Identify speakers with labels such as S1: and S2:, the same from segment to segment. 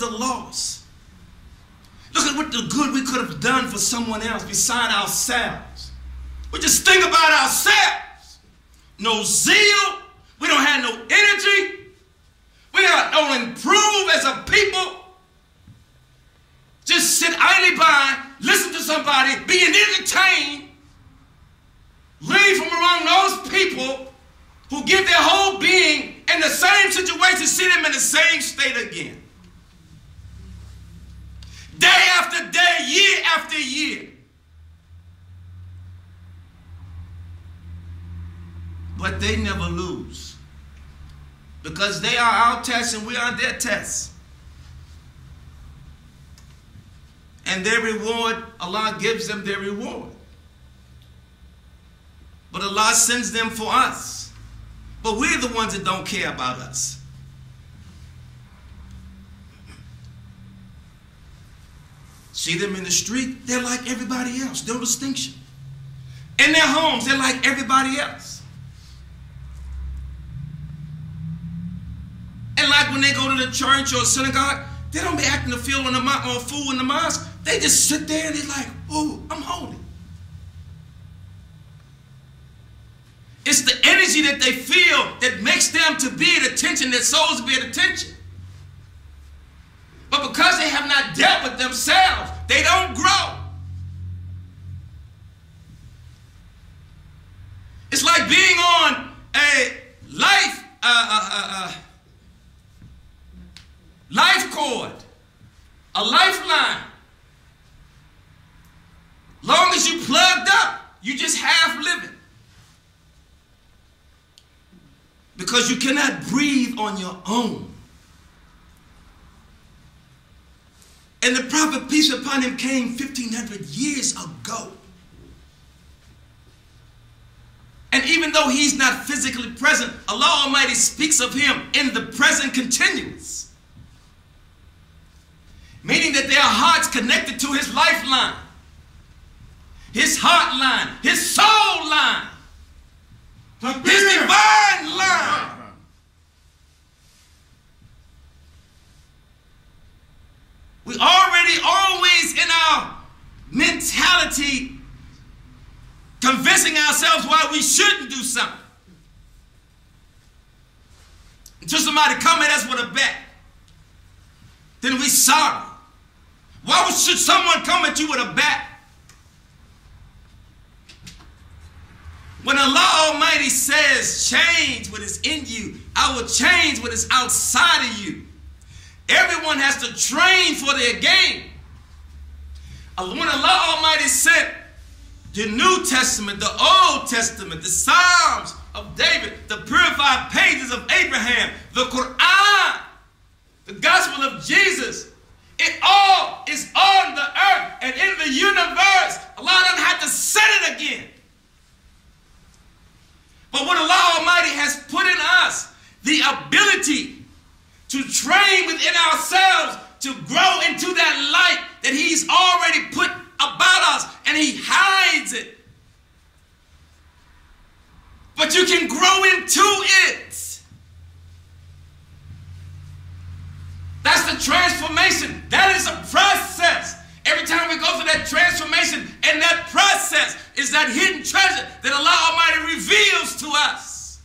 S1: the lost. Look at what the good we could have done for someone else beside ourselves. We just think about ourselves. No zeal. We don't have no energy. We don't improve as a people. Just sit idly by, listen to somebody, being entertained, leave from around those people who give their whole being in the same situation, see them in the same state again. Day after day, year after year. But they never lose. Because they are our tests and we are their tests. And their reward, Allah gives them their reward. But Allah sends them for us. But we're the ones that don't care about us. See them in the street, they're like everybody else. No distinction. In their homes, they're like everybody else. And like when they go to the church or synagogue, they don't be acting a fool in the mosque. They just sit there and they're like, oh, I'm holy. It's the energy that they feel that makes them to be at attention, their souls to be at attention. But because they have not dealt with themselves, they don't grow. It's like being on a life cord, a lifeline. Long as you plugged up, you just half living. Because you cannot breathe on your own. And the prophet, peace upon him, came 1,500 years ago. And even though he's not physically present, Allah Almighty speaks of him in the present continuous. Meaning that there are hearts connected to his lifeline, his heart line, his soul line, his divine line. We already always in our mentality convincing ourselves why we shouldn't do something. Until somebody come at us with a bet. Then we sorry. Why should someone come at you with a bat? When Allah Almighty says, change what is in you, I will change what is outside of you. Everyone has to train for their game. When Allah Almighty sent the New Testament, the Old Testament, the Psalms of David, the purified pages of Abraham, the Quran, the Gospel of Jesus, it all is on the earth and in the universe. Allah doesn't have to send it again. But what Allah Almighty has put in us, the ability to train within ourselves to grow into that light that he's already put about us, and he hides it. But you can grow into it. That's the transformation. That is a process. Every time we go through that transformation, and that process is that hidden treasure that Allah Almighty reveals to us.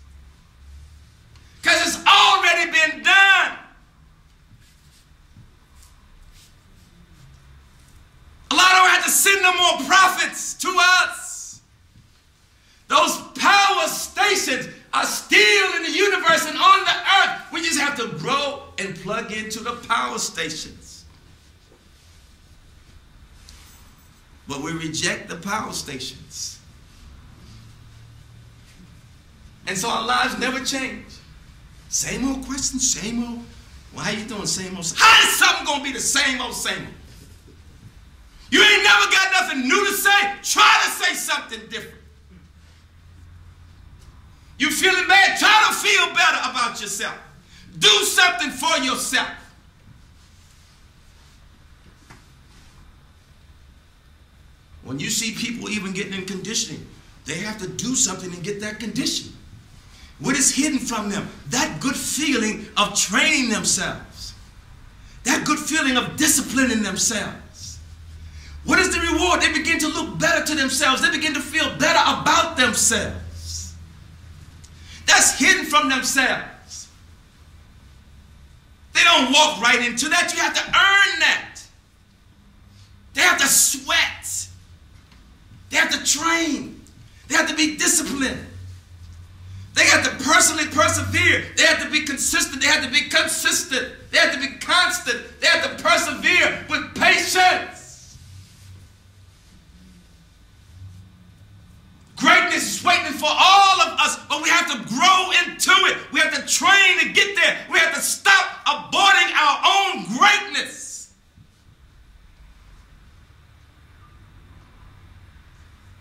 S1: Because it's already been done. Allah don't have to send no more prophets to us. Those power stations are still in the universe and on the earth. We just have to grow and plug into the power stations. But we reject the power stations. And so our lives never change. Same old question, same old. Well, how you doing? Same old. How is something going to be the same old, same old? You ain't never got nothing new to say. Try to say something different. You feeling bad? Try to feel better about yourself. Do something for yourself. When you see people even getting in conditioning, they have to do something and get that condition. What is hidden from them? That good feeling of training themselves. That good feeling feeling of disciplining themselves. What is the reward? They begin to look better to themselves. They begin to feel better about themselves. That's hidden from themselves. They don't walk right into that. You have to earn that. They have to sweat. They have to train. They have to be disciplined. They have to personally persevere. They have to be consistent. They have to be consistent. They have to be constant. They have to persevere with patience. Greatness is waiting for all of us, but we have to grow into it. We have to train to get there. We have to stop aborting our own greatness.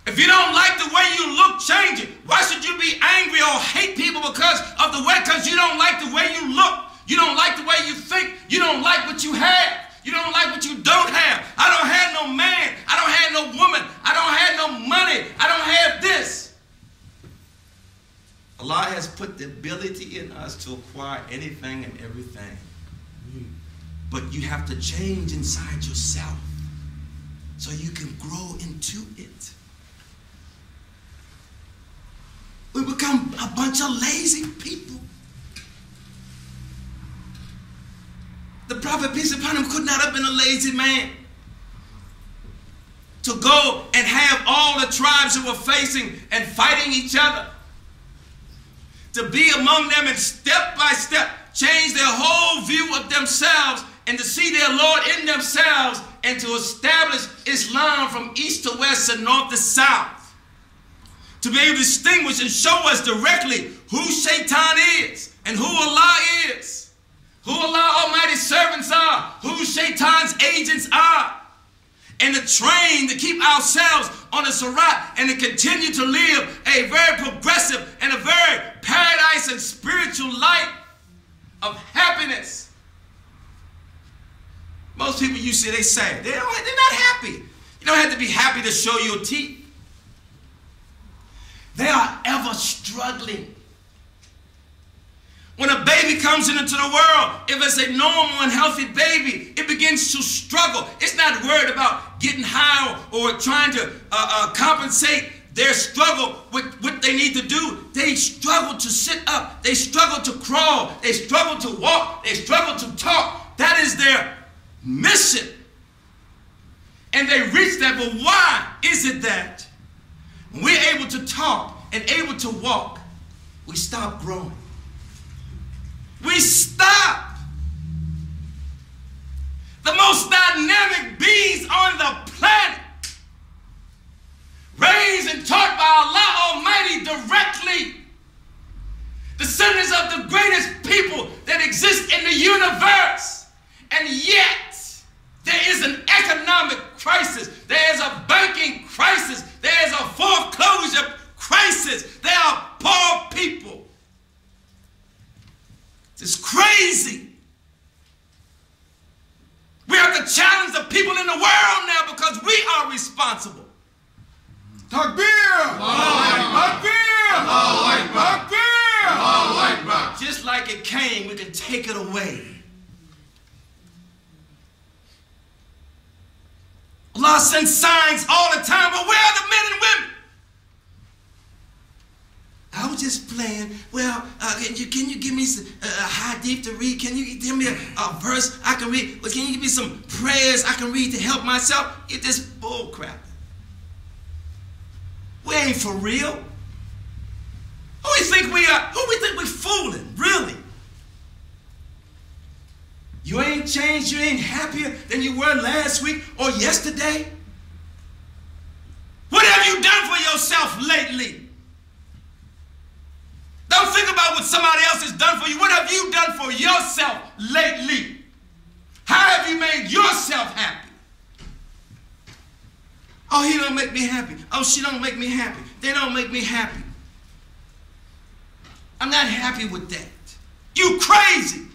S1: If you don't like the way you look, change it. Why should you be angry or hate people because of the way? Because you don't like the way you look. You don't like the way you think. You don't like what you have. You don't like what you don't have. I don't have no man. I don't have no woman. I don't have no money. I don't have this. Allah has put the ability in us to acquire anything and everything. But you have to change inside yourself so you can grow into it. We become a bunch of lazy people. The Prophet, peace upon him, could not have been a lazy man. To go and have all the tribes who were facing and fighting each other, to be among them and step by step change their whole view of themselves and to see their Lord in themselves and to establish Islam from east to west and north to south. To be able to distinguish and show us directly who Shaitan is and who Allah is, who Allah Almighty's servants are, who Shaitan's agents are, and to train to keep ourselves on the Sirat and to continue to live a very progressive and a very paradise and spiritual life of happiness. Most people you see, they say, they're not happy. You don't have to be happy to show your teeth. They are ever struggling. When a baby comes into the world, if it's a normal and healthy baby, it begins to struggle. It's not worried about getting high or trying to compensate their struggle with what they need to do. They struggle to sit up. They struggle to crawl. They struggle to walk. They struggle to talk. That is their mission. And they reach that. But why is it that when we're able to talk and able to walk, we stop growing? We stop. The most dynamic beings on the planet, raised and taught by Allah Almighty directly, descendants of the greatest people that exist in the universe, and yet there is an economic crisis, there is a banking crisis, there is a foreclosure crisis, there are poor people. It's crazy. We have to challenge the people in the world now because we are responsible. Takbir! Takbir! Takbir! Just like it came, we can take it away. Allah sends signs all the time, but where are the men and women? I was just playing. Well, can you give me a hadith to read? Can you give me a verse I can read? Can you give me some prayers I can read to help myself? It's just bull crap. We ain't for real. Who we think we are? Who we think we're fooling? Really? You ain't changed. You ain't happier than you were last week or yesterday. What have you done for yourself lately? Don't think about what somebody else has done for you. What have you done for yourself lately? How have you made yourself happy? Oh, he don't make me happy. Oh, she don't make me happy. They don't make me happy. I'm not happy with that. You crazy.